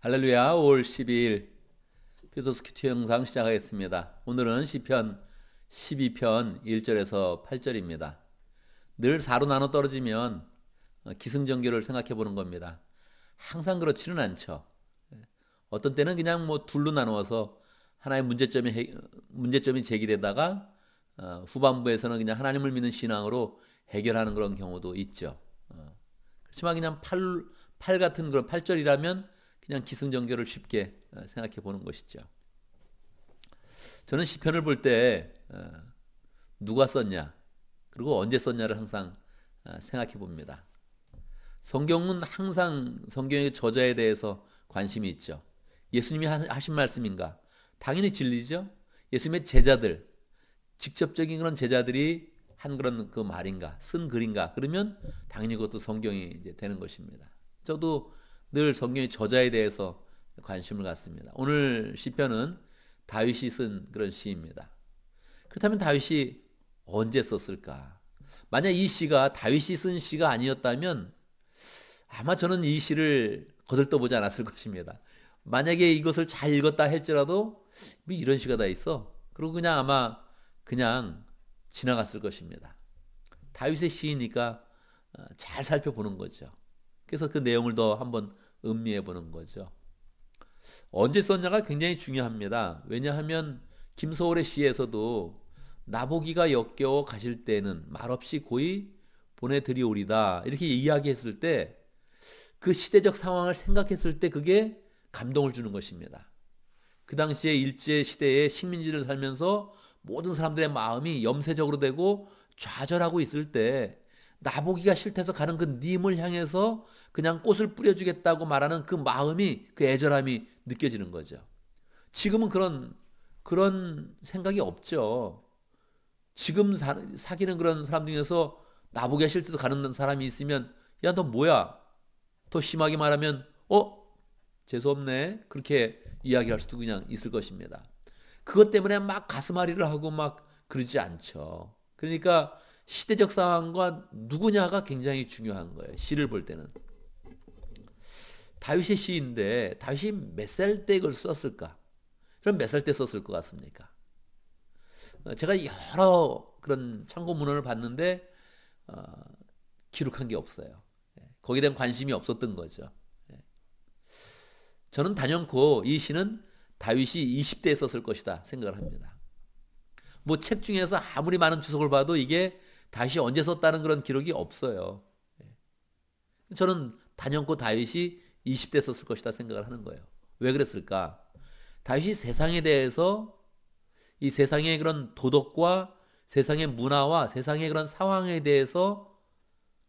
할렐루야. 5월 12일 피도스키트 영상 시작하겠습니다. 오늘은 시편 12편 1절에서 8절입니다. 늘 4로 나눠 떨어지면 기승전결을 생각해 보는 겁니다. 항상 그렇지는 않죠. 어떤 때는 그냥 뭐 둘로 나누어서 하나의 문제점이 제기되다가 후반부에서는 그냥 하나님을 믿는 신앙으로 해결하는 그런 경우도 있죠. 그렇지만 그냥 8 같은 그런 8절이라면 그냥 기승전결을 쉽게 생각해 보는 것이죠. 저는 시편을 볼 때 누가 썼냐 그리고 언제 썼냐를 항상 생각해 봅니다. 성경은 항상 성경의 저자에 대해서 관심이 있죠. 예수님이 하신 말씀인가? 당연히 진리죠. 예수님의 제자들, 직접적인 그런 제자들이 한 그런 그 말인가, 쓴 글인가? 그러면 당연히 그것도 성경이 이제 되는 것입니다. 저도 늘 성경의 저자에 대해서 관심을 갖습니다. 오늘 시편은 다윗이 쓴 그런 시입니다. 그렇다면 다윗이 언제 썼을까? 만약 이 시가 다윗이 쓴 시가 아니었다면 아마 저는 이 시를 거들떠보지 않았을 것입니다. 만약에 이것을 잘 읽었다 할지라도 뭐 이런 시가 다 있어. 그리고 그냥 아마 그냥 지나갔을 것입니다. 다윗의 시이니까 잘 살펴보는 거죠. 그래서 그 내용을 더 한번 음미해 보는 거죠. 언제 썼냐가 굉장히 중요합니다. 왜냐하면 김소월의 시에서도 나보기가 역겨워 가실 때는 말없이 고이 보내드리오리다 이렇게 이야기했을 때 그 시대적 상황을 생각했을 때 그게 감동을 주는 것입니다. 그 당시에 일제 시대의 식민지를 살면서 모든 사람들의 마음이 염세적으로 되고 좌절하고 있을 때 나보기가 싫대서 가는 그 님을 향해서 그냥 꽃을 뿌려주겠다고 말하는 그 마음이, 그 애절함이 느껴지는 거죠. 지금은 그런 생각이 없죠. 지금 사귀는 그런 사람 중에서 나보기가 싫대서 가는 사람이 있으면 야, 너 뭐야? 더 심하게 말하면 재수없네. 그렇게 이야기할 수도 그냥 있을 것입니다. 그것 때문에 막 가슴앓이를 하고 막 그러지 않죠. 그러니까 시대적 상황과 누구냐가 굉장히 중요한 거예요. 시를 볼 때는. 다윗의 시인데 다윗이 몇 살 때 이걸 썼을까? 그럼 몇 살 때 썼을 것 같습니까? 제가 여러 그런 참고 문헌을 봤는데 기록한 게 없어요. 거기에 대한 관심이 없었던 거죠. 저는 단연코 이 시는 다윗이 20대에 썼을 것이다 생각을 합니다. 뭐 책 중에서 아무리 많은 주석을 봐도 이게 다윗이 언제 썼다는 그런 기록이 없어요. 저는 단연코 다윗이 20대 썼을 것이다 생각을 하는 거예요. 왜 그랬을까? 다윗이 세상에 대해서 이 세상의 그런 도덕과 세상의 문화와 세상의 그런 상황에 대해서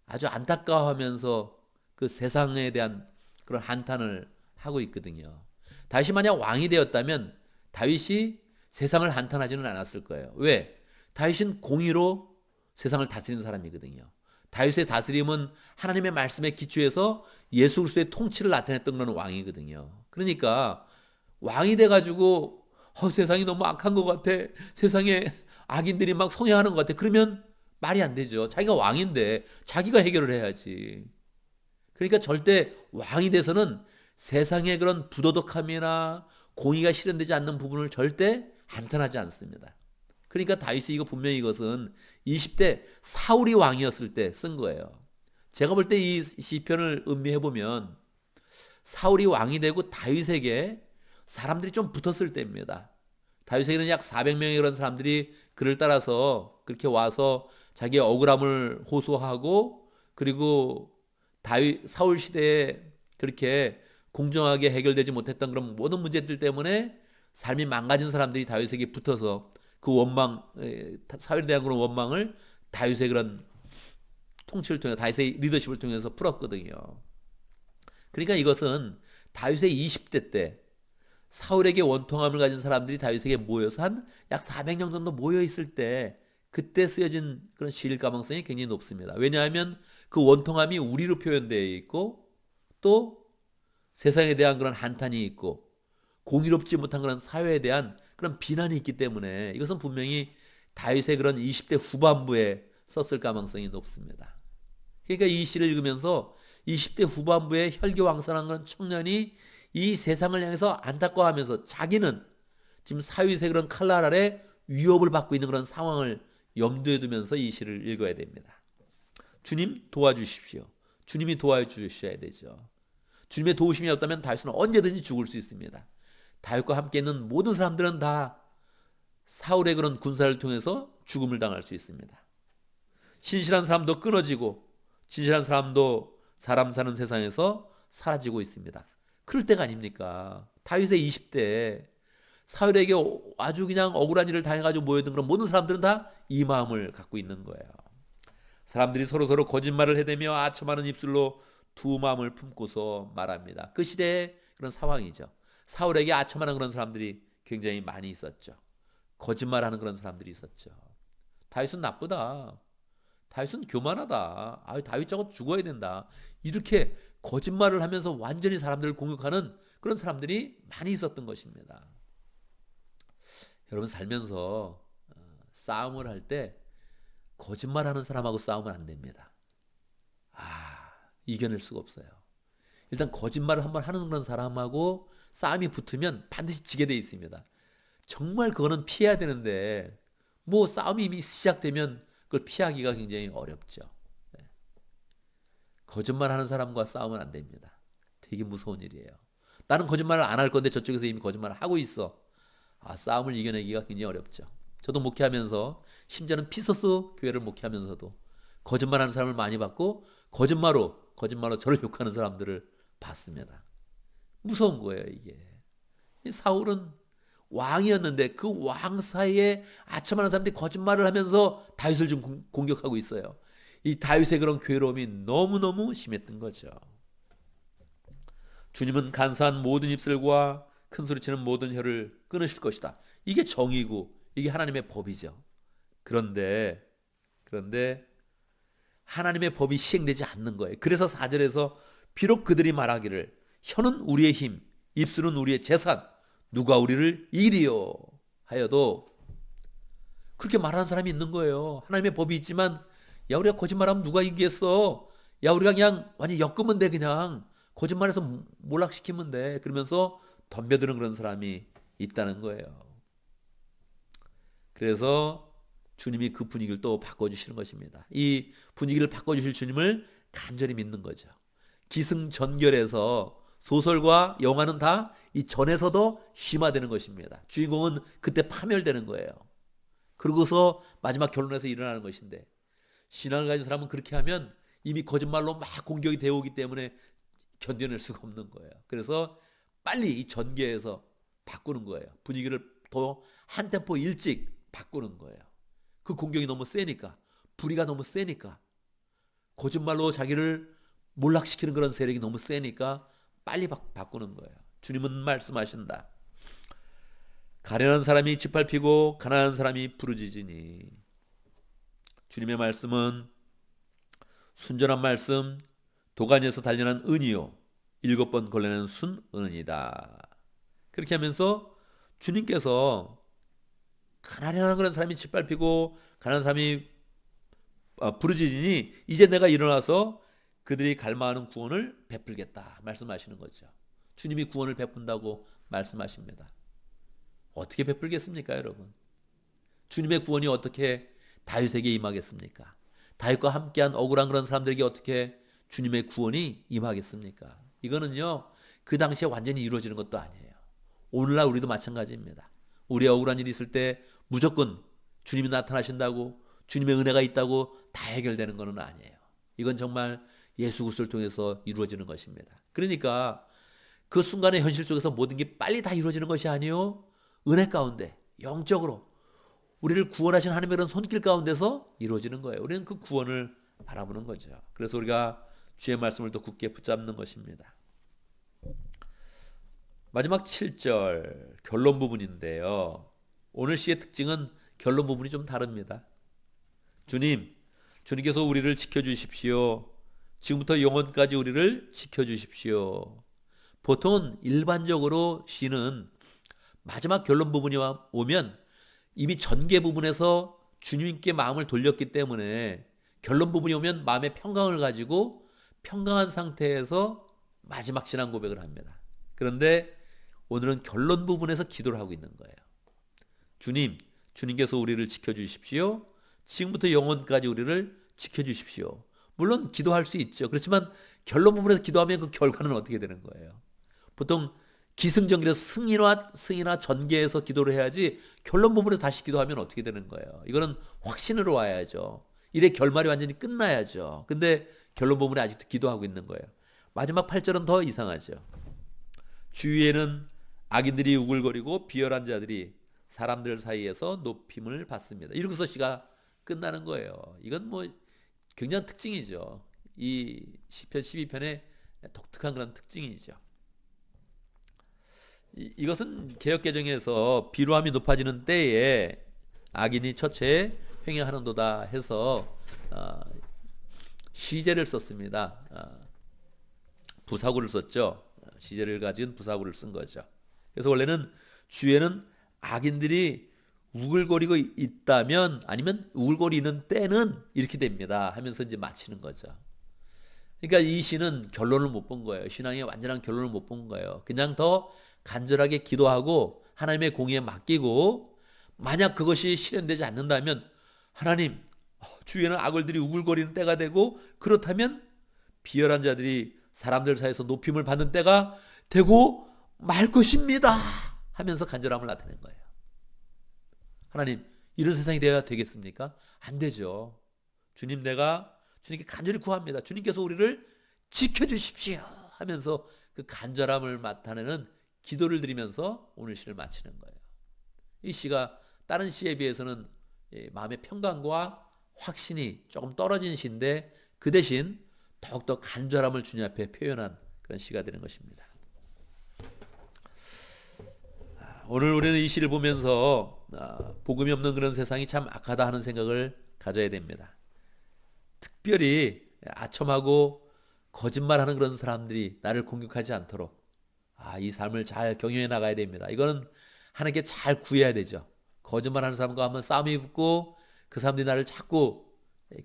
아주 안타까워하면서 그 세상에 대한 그런 한탄을 하고 있거든요. 다윗이 만약 왕이 되었다면 다윗이 세상을 한탄하지는 않았을 거예요. 왜? 다윗은 공의로 세상을 다스리는 사람이거든요. 다윗의 다스림은 하나님의 말씀에 기초해서 예수 그리스도의 통치를 나타냈던 그런 왕이거든요. 그러니까 왕이 돼가지고 세상이 너무 악한 것 같아. 세상에 악인들이 막 성행하는 것 같아. 그러면 말이 안 되죠. 자기가 왕인데 자기가 해결을 해야지. 그러니까 절대 왕이 돼서는 세상의 그런 부도덕함이나 공의가 실현되지 않는 부분을 절대 한탄하지 않습니다. 그러니까 다윗이 이거 분명히 이것은 20대 사울이 왕이었을 때 쓴 거예요. 제가 볼 때 이 시편을 음미해 보면 사울이 왕이 되고 다윗에게 사람들이 좀 붙었을 때입니다. 다윗에게는 약 400명의 그런 사람들이 그를 따라서 그렇게 와서 자기의 억울함을 호소하고 그리고 사울 시대에 그렇게 공정하게 해결되지 못했던 그런 모든 문제들 때문에 삶이 망가진 사람들이 다윗에게 붙어서 그 원망, 사울에 대한 그런 원망을 다윗의 그런 통치를 통해 다윗의 리더십을 통해서 풀었거든요. 그러니까 이것은 다윗의 20대 때 사울에게 원통함을 가진 사람들이 다윗에게 모여서 한 약 400명 정도 모여 있을 때 그때 쓰여진 그런 시일 가능성이 굉장히 높습니다. 왜냐하면 그 원통함이 우리로 표현되어 있고 또 세상에 대한 그런 한탄이 있고 공의롭지 못한 그런 사회에 대한 그런 비난이 있기 때문에 이것은 분명히 다윗의 그런 20대 후반부에 썼을 가능성이 높습니다. 그러니까 이 시를 읽으면서 20대 후반부에 혈기왕성한 그런 청년이 이 세상을 향해서 안타까워하면서 자기는 지금 사유세 그런 칼날 아래 위협을 받고 있는 그런 상황을 염두에 두면서 이 시를 읽어야 됩니다. 주님 도와주십시오. 주님이 도와주셔야 되죠. 주님의 도우심이 없다면 다윗은 언제든지 죽을 수 있습니다. 다윗과 함께 있는 모든 사람들은 다 사울의 그런 군사를 통해서 죽음을 당할 수 있습니다. 신실한 사람도 끊어지고 진실한 사람도 사람 사는 세상에서 사라지고 있습니다. 그럴 때가 아닙니까? 다윗의 20대 사울에게 아주 그냥 억울한 일을 당해가지고 모여든 그런 모든 사람들은 다 이 마음을 갖고 있는 거예요. 사람들이 서로서로 거짓말을 해대며 아첨하는 입술로 두 마음을 품고서 말합니다. 그 시대의 그런 상황이죠. 사울에게 아첨하는 그런 사람들이 굉장히 많이 있었죠. 거짓말하는 그런 사람들이 있었죠. 다윗은 나쁘다. 다윗은 교만하다. 다윗 저거 죽어야 된다. 이렇게 거짓말을 하면서 완전히 사람들을 공격하는 그런 사람들이 많이 있었던 것입니다. 여러분 살면서 싸움을 할 때 거짓말하는 사람하고 싸우면 안 됩니다. 이겨낼 수가 없어요. 일단 거짓말을 한번 하는 그런 사람하고 싸움이 붙으면 반드시 지게 돼 있습니다. 정말 그거는 피해야 되는데 뭐 싸움이 이미 시작되면 그걸 피하기가 굉장히 어렵죠. 거짓말하는 사람과 싸우면 안 됩니다. 되게 무서운 일이에요. 나는 거짓말을 안 할 건데 저쪽에서 이미 거짓말을 하고 있어. 싸움을 이겨내기가 굉장히 어렵죠. 저도 목회하면서 심지어는 피소스 교회를 목회하면서도 거짓말하는 사람을 많이 봤고 거짓말로 저를 욕하는 사람들을 봤습니다. 무서운 거예요 이게. 사울은 왕이었는데 그 왕 사이에 아첨하는 사람들이 거짓말을 하면서 다윗을 좀 공격하고 있어요. 이 다윗의 그런 괴로움이 너무너무 심했던 거죠. 주님은 간사한 모든 입술과 큰소리치는 모든 혀를 끊으실 것이다. 이게 정의고 이게 하나님의 법이죠. 그런데 하나님의 법이 시행되지 않는 거예요. 그래서 4절에서 비록 그들이 말하기를 혀는 우리의 힘, 입술은 우리의 재산, 누가 우리를 이기리요 하여도 그렇게 말하는 사람이 있는 거예요. 하나님의 법이 있지만 야 우리가 거짓말하면 누가 이기겠어. 야 우리가 그냥 완전히 엮으면 돼. 그냥 거짓말해서 몰락시키면 돼. 그러면서 덤벼드는 그런 사람이 있다는 거예요. 그래서 주님이 그 분위기를 또 바꿔주시는 것입니다. 이 분위기를 바꿔주실 주님을 간절히 믿는 거죠. 기승전결에서 소설과 영화는 다 이 전에서도 심화되는 것입니다. 주인공은 그때 파멸되는 거예요. 그러고서 마지막 결론에서 일어나는 것인데 신앙을 가진 사람은 그렇게 하면 이미 거짓말로 막 공격이 되어 오기 때문에 견뎌낼 수가 없는 거예요. 그래서 빨리 이 전개에서 바꾸는 거예요. 분위기를 더 한 템포 일찍 바꾸는 거예요. 그 공격이 너무 세니까, 불의가 너무 세니까, 거짓말로 자기를 몰락시키는 그런 세력이 너무 세니까 빨리 바꾸는 거예요. 주님은 말씀하신다. 가련한 사람이 짓밟히고 가난한 사람이 부르짖으니. 주님의 말씀은 순전한 말씀, 도가니에서 단련한 은이요 7번 걸레는 순은이다. 그렇게 하면서 주님께서 가난한 그런 사람이 짓밟히고 가난한 사람이 부르짖으니 이제 내가 일어나서 그들이 갈망하는 구원을 베풀겠다 말씀하시는 거죠. 주님이 구원을 베푼다고 말씀하십니다. 어떻게 베풀겠습니까, 여러분? 주님의 구원이 어떻게 다윗에게 임하겠습니까? 다윗과 함께한 억울한 그런 사람들에게 어떻게 주님의 구원이 임하겠습니까? 이거는요, 그 당시에 완전히 이루어지는 것도 아니에요. 오늘날 우리도 마찬가지입니다. 우리의 억울한 일이 있을 때 무조건 주님이 나타나신다고, 주님의 은혜가 있다고 다 해결되는 것은 아니에요. 이건 정말 예수 그리스도를 통해서 이루어지는 것입니다. 그러니까 그 순간의 현실 속에서 모든 게 빨리 다 이루어지는 것이 아니요, 은혜 가운데 영적으로 우리를 구원하신 하나님의 그런 손길 가운데서 이루어지는 거예요. 우리는 그 구원을 바라보는 거죠. 그래서 우리가 주의 말씀을 더 굳게 붙잡는 것입니다. 마지막 7절 결론 부분인데요. 오늘 시의 특징은 결론 부분이 좀 다릅니다. 주님께서 우리를 지켜주십시오. 지금부터 영원까지 우리를 지켜주십시오. 보통은 일반적으로 시는 마지막 결론 부분이 오면 이미 전개 부분에서 주님께 마음을 돌렸기 때문에 결론 부분이 오면 마음의 평강을 가지고 평강한 상태에서 마지막 신앙 고백을 합니다. 그런데 오늘은 결론 부분에서 기도를 하고 있는 거예요. 주님께서 우리를 지켜주십시오. 지금부터 영원까지 우리를 지켜주십시오. 물론 기도할 수 있죠. 그렇지만 결론 부분에서 기도하면 그 결과는 어떻게 되는 거예요? 보통 기승전결에서 승이나 전개에서 기도를 해야지 결론 부분에서 다시 기도하면 어떻게 되는 거예요? 이거는 확신으로 와야죠. 일의 결말이 완전히 끝나야죠. 근데 결론 부분에 아직도 기도하고 있는 거예요. 마지막 8절은 더 이상하죠. 주위에는 악인들이 우글거리고 비열한 자들이 사람들 사이에서 높임을 받습니다. 이러고서 시가 끝나는 거예요. 이건 뭐 굉장한 특징이죠. 이 시편 12편의 독특한 그런 특징이죠. 이것은 개역개정에서 비루함이 높아지는 때에 악인이 처체에 횡행하는도다 해서 시제를 썼습니다. 부사구를 썼죠. 시제를 가진 부사구를 쓴 거죠. 그래서 원래는 주에는 악인들이 우글거리고 있다면 아니면 우글거리는 때는 이렇게 됩니다 하면서 이제 마치는 거죠. 그러니까 이 시는 결론을 못 본 거예요. 신앙의 완전한 결론을 못 본 거예요. 그냥 더 간절하게 기도하고 하나님의 공의에 맡기고 만약 그것이 실현되지 않는다면 하나님 주위에는 악을들이 우글거리는 때가 되고 그렇다면 비열한 자들이 사람들 사이에서 높임을 받는 때가 되고 말 것입니다 하면서 간절함을 나타낸 거예요. 하나님 이런 세상이 되어야 되겠습니까? 안 되죠. 주님 내가 주님께 간절히 구합니다. 주님께서 우리를 지켜주십시오 하면서 그 간절함을 나타내는 기도를 드리면서 오늘 시를 마치는 거예요. 이 시가 다른 시에 비해서는 마음의 평강과 확신이 조금 떨어진 시인데 그 대신 더욱더 간절함을 주님 앞에 표현한 그런 시가 되는 것입니다. 오늘 우리는 이 시를 보면서 복음이 없는 그런 세상이 참 악하다 하는 생각을 가져야 됩니다. 특별히 아첨하고 거짓말하는 그런 사람들이 나를 공격하지 않도록 이 삶을 잘 경영해 나가야 됩니다. 이거는 하나님께 잘 구해야 되죠. 거짓말하는 사람과 한번 싸움이 붙고 그 사람들이 나를 자꾸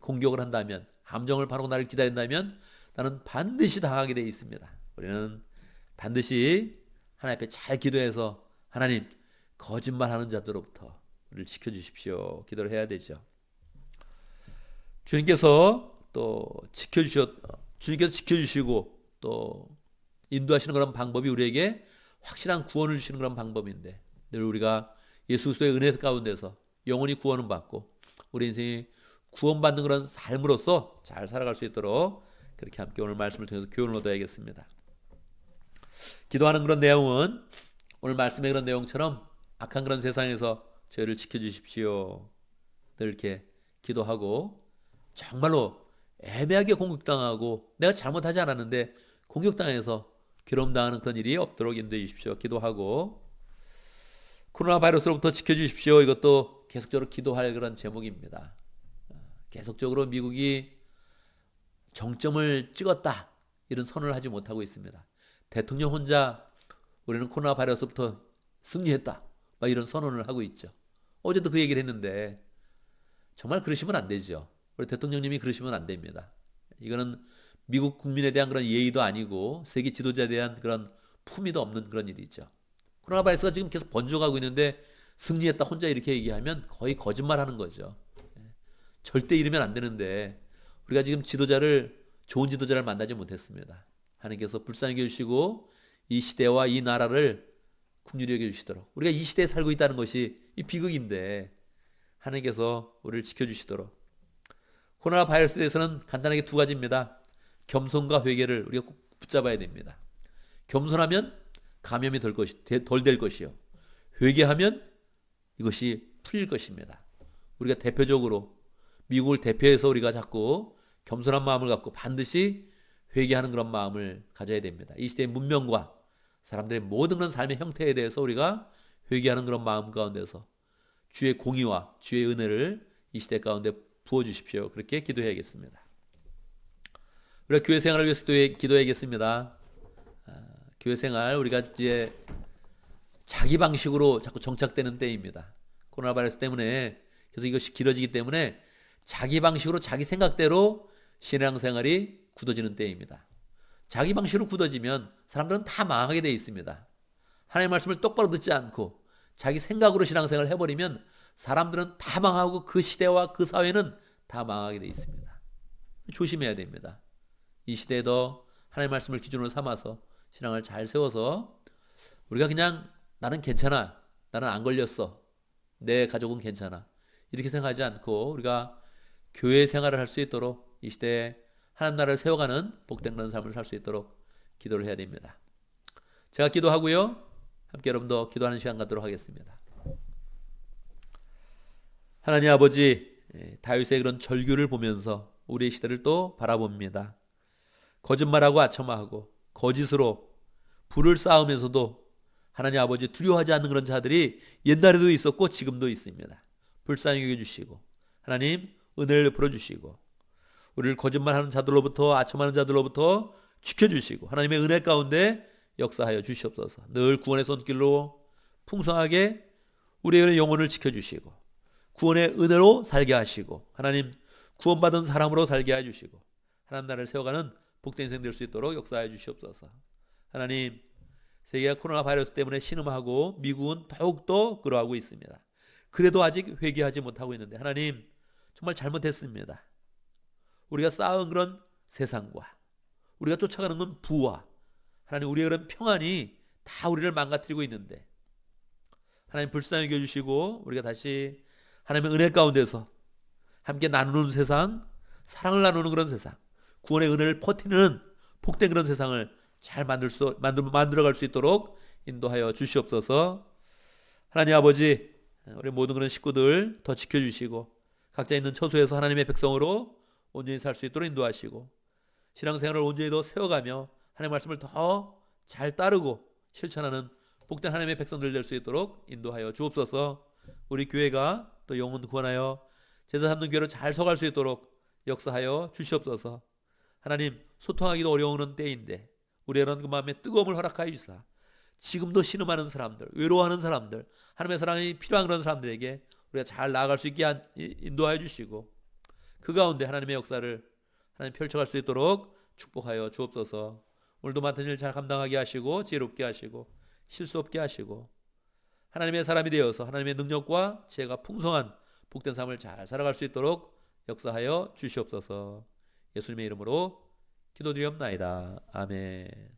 공격을 한다면 함정을 파고 나를 기다린다면 나는 반드시 당하게 되어 있습니다. 우리는 반드시 하나님 앞에 잘 기도해서 하나님 거짓말하는 자들로부터 우리를 지켜주십시오 기도를 해야 되죠. 주님께서 지켜주시고 또 인도하시는 그런 방법이 우리에게 확실한 구원을 주시는 그런 방법인데 늘 우리가 예수 그리스도의 은혜 가운데서 영원히 구원을 받고 우리 인생이 구원받는 그런 삶으로서 잘 살아갈 수 있도록 그렇게 함께 오늘 말씀을 통해서 교훈을 얻어야겠습니다. 기도하는 그런 내용은 오늘 말씀의 그런 내용처럼 악한 그런 세상에서 저희를 지켜주십시오 늘 이렇게 기도하고 정말로 애매하게 공격당하고 내가 잘못하지 않았는데 공격당해서 괴로움당하는 그런 일이 없도록 인도해 주십시오 기도하고 코로나 바이러스로부터 지켜주십시오 이것도 계속적으로 기도할 그런 제목입니다. 계속적으로 미국이 정점을 찍었다 이런 선언을 하지 못하고 있습니다. 대통령 혼자 우리는 코로나 바이러스부터 승리했다 막 이런 선언을 하고 있죠. 어제도 그 얘기를 했는데 정말 그러시면 안 되죠. 우리 대통령님이 그러시면 안 됩니다. 이거는 미국 국민에 대한 그런 예의도 아니고 세계 지도자에 대한 그런 품위도 없는 그런 일이죠. 코로나 바이러스가 지금 계속 번져가고 있는데 승리했다 혼자 이렇게 얘기하면 거의 거짓말하는 거죠. 절대 이러면 안 되는데 우리가 지금 좋은 지도자를 만나지 못했습니다. 하나님께서 불쌍히 여겨주시고 이 시대와 이 나라를 긍휼히 여겨주시도록 우리가 이 시대에 살고 있다는 것이 이 비극인데 하나님께서 우리를 지켜주시도록 코로나 바이러스에 대해서는 간단하게 두 가지입니다. 겸손과 회개를 우리가 꼭 붙잡아야 됩니다. 겸손하면 감염이 덜 될 것이요. 회개하면 이것이 풀릴 것입니다. 우리가 대표적으로 미국을 대표해서 우리가 자꾸 겸손한 마음을 갖고 반드시 회개하는 그런 마음을 가져야 됩니다. 이 시대의 문명과 사람들의 모든 그런 삶의 형태에 대해서 우리가 회개하는 그런 마음 가운데서 주의 공의와 주의 은혜를 이 시대 가운데 부어주십시오. 그렇게 기도해야겠습니다. 우리가 교회 생활을 위해서 기도해야겠습니다. 교회 생활 우리가 이제 자기 방식으로 자꾸 정착되는 때입니다. 코로나 바이러스 때문에 그래서 이것이 길어지기 때문에 자기 방식으로 자기 생각대로 신앙생활이 굳어지는 때입니다. 자기 방식으로 굳어지면 사람들은 다 망하게 돼 있습니다. 하나님의 말씀을 똑바로 듣지 않고 자기 생각으로 신앙생활을 해버리면 사람들은 다 망하고 그 시대와 그 사회는 다 망하게 돼 있습니다. 조심해야 됩니다. 이 시대에도 하나님의 말씀을 기준으로 삼아서 신앙을 잘 세워서 우리가 그냥 나는 괜찮아, 나는 안 걸렸어, 내 가족은 괜찮아, 이렇게 생각하지 않고 우리가 교회 생활을 할 수 있도록 이 시대에 하나님 나라를 세워가는 복된 그런 삶을 살 수 있도록 기도를 해야 됩니다. 제가 기도하고요, 함께 여러분도 기도하는 시간 갖도록 하겠습니다. 하나님 아버지, 다윗의 그런 절규를 보면서 우리의 시대를 또 바라봅니다. 거짓말하고 아첨하고 거짓으로 불을 쌓으면서도 하나님 아버지 두려워하지 않는 그런 자들이 옛날에도 있었고 지금도 있습니다. 불쌍히 여겨주시고 하나님 은혜를 베풀어주시고 우리를 거짓말하는 자들로부터 아첨하는 자들로부터 지켜주시고 하나님의 은혜 가운데 역사하여 주시옵소서. 늘 구원의 손길로 풍성하게 우리의 영혼을 지켜주시고 구원의 은혜로 살게 하시고 하나님 구원받은 사람으로 살게 해주시고 하나님 나라를 세워가는 복된 인생 될 수 있도록 역사해 주시옵소서. 하나님, 세계가 코로나 바이러스 때문에 신음하고 미국은 더욱더 그러하고 있습니다. 그래도 아직 회개하지 못하고 있는데 하나님 정말 잘못했습니다. 우리가 쌓은 그런 세상과 우리가 쫓아가는 건 부와 하나님 우리의 그런 평안이 다 우리를 망가뜨리고 있는데 하나님 불쌍히 여겨주시고 우리가 다시 하나님의 은혜 가운데서 함께 나누는 세상, 사랑을 나누는 그런 세상, 구원의 은혜를 퍼뜨리는 복된 그런 세상을 잘 만들어갈 수 있도록 인도하여 주시옵소서. 하나님 아버지, 우리 모든 그런 식구들 더 지켜주시고 각자 있는 처소에서 하나님의 백성으로 온전히 살 수 있도록 인도하시고 신앙생활을 온전히 더 세워가며 하나님의 말씀을 더 잘 따르고 실천하는 복된 하나님의 백성들 될 수 있도록 인도하여 주옵소서. 우리 교회가 또 영혼 구원하여 제자 삼는 교회로 잘 서갈 수 있도록 역사하여 주시옵소서. 하나님 소통하기도 어려운 때인데 우리의 그 마음에 뜨거움을 허락하여 주사 지금도 신음하는 사람들, 외로워하는 사람들, 하나님의 사랑이 필요한 그런 사람들에게 우리가 잘 나아갈 수 있게 인도하여 주시고 그 가운데 하나님의 역사를 하나님 펼쳐갈 수 있도록 축복하여 주옵소서. 오늘도 맡은 일 잘 감당하게 하시고 지혜롭게 하시고 실수 없게 하시고 하나님의 사람이 되어서 하나님의 능력과 지혜가 풍성한 복된 삶을 잘 살아갈 수 있도록 역사하여 주시옵소서. 예수님의 이름으로 기도드리옵나이다. 아멘.